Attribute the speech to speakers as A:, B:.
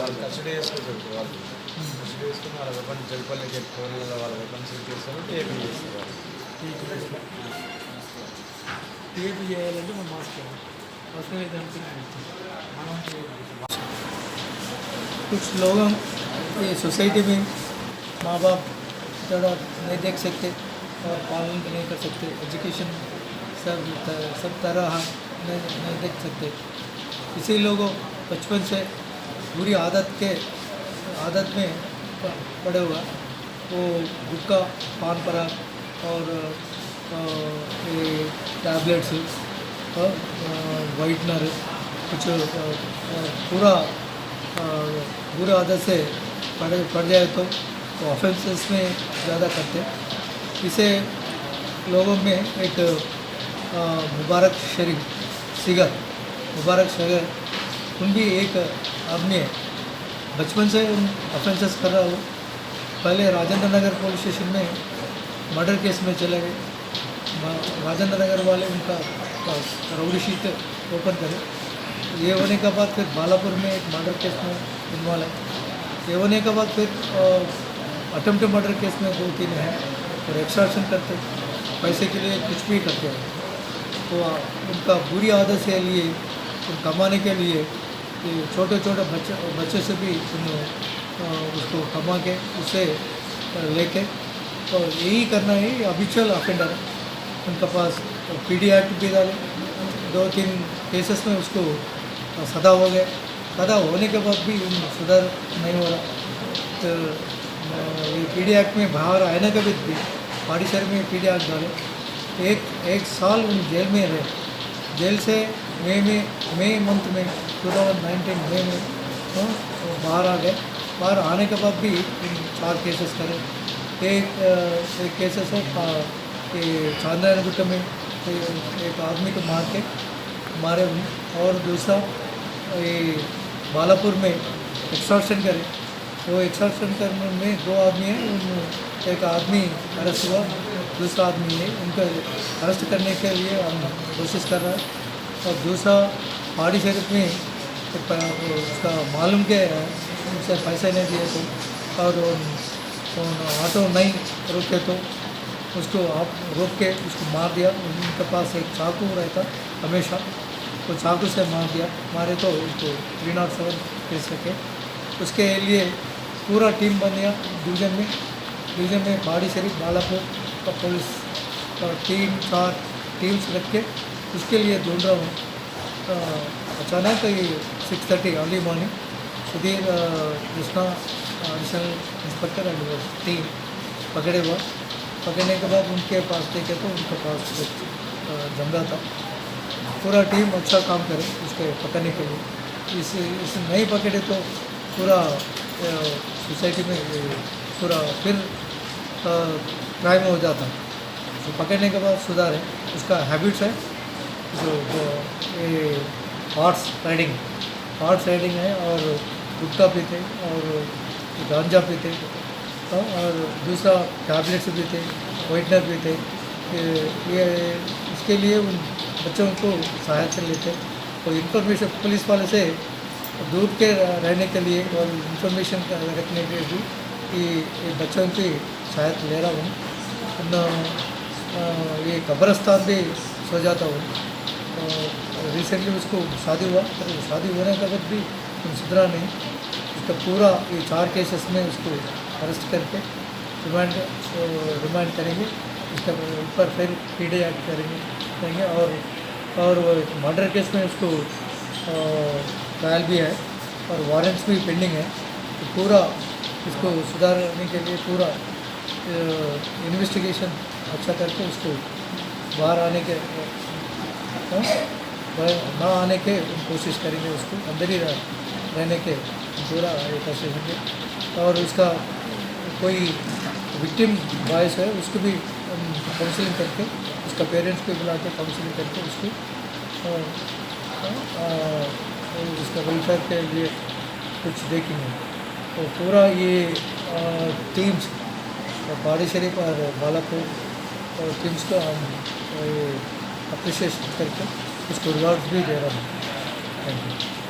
A: వాళ్ళు కస్టడీ చేసుకుంటారు వాళ్ళు కస్టడీ చేసుకుని వాళ్ళ వెపన్స్ జల్పల్లికి ఎక్కువ వాళ్ళ వెపన్స్ చేస్తారు టేబుల్ చేస్తారు వాళ్ళు
B: टीएपी చేయాలంటే మనం మాస్క్ అవసరం లేదంటే మనం कुछ लोग हम ये सोसाइटी में माँ बाप थोड़ा नहीं देख सकते और पालन नहीं कर सकते एजुकेशन सब तरह नहीं देख सकते इसी लोगों बचपन से बुरी आदत में पड़े हुआ वो गुटखा पान पराग और ये टैबलेट्स और वाइटनर कुछ पूरा बुरा आदत से पड़ जाए तो ऑफेंसेस में ज़्यादा करते इसे लोगों में एक मुबारक शरीफ उन भी एक आदमी है बचपन से उन ऑफेंसेस कर रहा हो पहले राजेंद्र नगर पुलिस स्टेशन में मर्डर केस में चले गए राजेंद्र नगर वाले उनका राउडी शीट ओपन करे ये होने के बाद फिर बालापुर में एक मर्डर केस में इन्वॉल्व है ये होने के बाद फिर अटेम्प्ट मर्डर केस में 2-3 हैं और एक्सट्रैक्शन करते पैसे के लिए कुछ भी करते हैं तो उनका बुरी आदत से लिए उन कमाने के लिए छोटे छोटे बच्चे से भी उसको कमा के उसे लेके तो यही करना है अबिचुअल ऑफेंडर है उनके पास पीडी एक्ट भी डाले 2-3 केसेस में उसको सदा हो गए सदा होने के बाद भी सुधार नहीं हो रहा तो ये पीडी एक्ट में बाहर आने के बाद भी पाड़ीसर में पीडी एक्ट डाले एक साल उन जेल में रहे जेल से मई मंथ में 2019 मई में बाहर आ गए बाहर आने के बाद भी 4 केसेस करे एक केसेस है चांद्रायणगुट्ट में एक आदमी को मारे और दूसरा ये बालापुर में एक्सटॉर्शन करे वो एक्सटॉर्शन करने में 2 आदमी हैं एक आदमी अरेस्ट हुआ दूसरा आदमी है उनको अरेस्ट करने के लिए हम कोशिश कर रहे हैं और दूसरा पहाड़ी शरीफ में उसका मालूम के उनसे पैसे नहीं दिए तो और ऑटो नहीं रोके तो उसको आप रोक के उसको मार दिया उनके पास एक चाकू रहता हमेशा तो चाकू से मार दिया मारे तो उसको 307 केस रखे उसके लिए पूरा टीम बन गया डिवीज़न में पहाड़ी शरीफ बालापुर का पुलिस का 3-4 टीम्स रख के उसके लिए ढूंढ रहा हूँ अचानक ये 6:30 early morning Sudhir Krishna additional inspector and team पकड़ने के बाद उनके पास देखे तो उनके पास जंगला था पूरा टीम अच्छा काम करे उसके पकड़ने के लिए इस नहीं पकड़े तो पूरा सोसाइटी में पूरा फिर क्राइम हो जाता तो पकड़ने के बाद सुधार है उसका हैबिट्स है जो ये हॉर्स राइडिंग है और गुटखा पीते और गांजा पीते और दूसरा टैबलेट्स भी थे वाइटनर भी थे ये इसके लिए उन बच्चों को सहायता लेते और इन्फॉर्मेशन पुलिस वाले से दूर के रहने के लिए और इन्फॉर्मेशन रखने के लिए भी कि बच्चों की सहायता ले रहा हूँ ये कब्रस्तान भी सो जाता हूँ रिसेंटली उसको शादी हुआ तो शादी होने के बाद भी सुधरा नहीं उसका पूरा ये 4 केसेस में उसको अरेस्ट करके रिमांड करेंगे इसके ऊपर फिर पीडी एक्ट करेंगे और मर्डर केस में उसको ट्रायल भी है और वारंट्स भी पेंडिंग है तो पूरा इसको सुधारने के लिए पूरा इन्वेस्टिगेशन अच्छा करके उसको बाहर आने के ना आने के कोशिश करेंगे उसको अंदर ही रहने के पूरा कोशिश करेंगे और उसका कोई विक्टिम वॉइस है उसको भी काउंसलिंग करके उसका पेरेंट्स को बुला के काउंसलिंग करके उसको उसका वेलफेयर के लिए कुछ देखेंगे तो पूरा ये टीम्स पहाड़ी शरीफ और बालापुर और टीम्स को हम अप्रिशिएट करके उसको रिवार्ड्स भी दे रहा हूँ। Thank you.